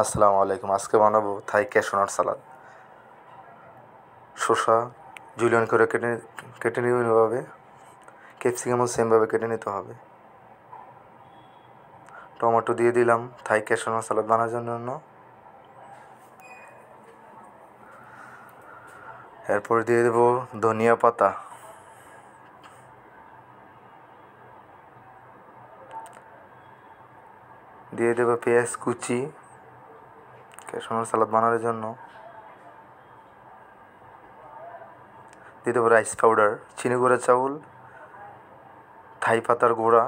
আসসালামু আলাইকুম। আজকে বানাবো থাই ক্যাশনাট সালাদ। শসা জুলিয়ান করে কেটে নেবেন এভাবে। ক্যাপসিকামও সেমভাবে কেটে নিতে হবে। টমেটো দিয়ে দিলাম থাই ক্যাশনাট সালাদ বানানোর জন্য। এরপর দিয়ে দেবো ধনিয়া পাতা, দিয়ে দেবো পেঁয়াজ কুচি ক্যাশনাট সালাদ বানানোর জন্য। দিয়ে দেবো রাইস পাউডার, চিনি গুঁড়া চাউল, থাই পাতার গুঁড়া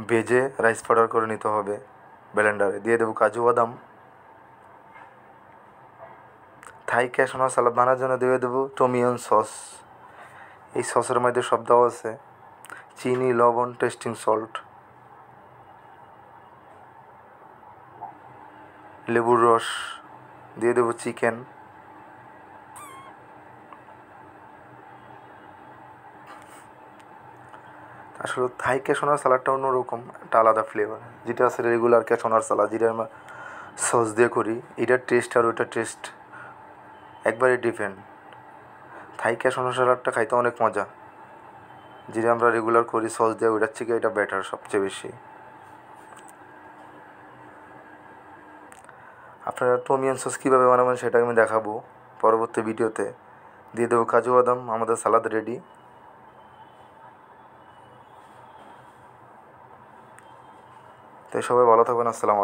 ভেজে রাইস পাউডার করে নিতে হবে ব্লেন্ডারে। দিয়ে দেবো কাজু বাদাম। থাই ক্যাশনাট সালাদ বানানোর জন্য দিয়ে দেবো টমিয়ন সস। এই সসের মধ্যে সব দেওয়া আছে: চিনি, লবণ, টেস্টিং সল্ট, লেবুর রস, দিয়ে দেবো চিকেন। আসলে থাই ক্যাশনাট সালাডটা অন্যরকম, একটা আলাদা ফ্লেভার। যেটা আছে রেগুলার ক্যাশনাট সালাদ, যেটা আমরা সস দিয়ে করি, এটার টেস্ট আর ওইটার টেস্ট একবারে ডিফারেন্ট। থাই ক্যাশনাট সালাডটা খাইতে অনেক মজা, যেটা আমরা রেগুলার করি সস দিয়ে, ওইটার থেকে এটা বেটার সবচেয়ে বেশি। আপনারা টমিয়ান সস কীভাবে বানাবেন সেটা আমি দেখাবো পরবর্তী ভিডিওতে। দিয়ে দেবো কাজু বাদাম। আমাদের সালাদ রেডি। তাই সবাই ভালো থাকবেন। আসসালামু আলাইকুম।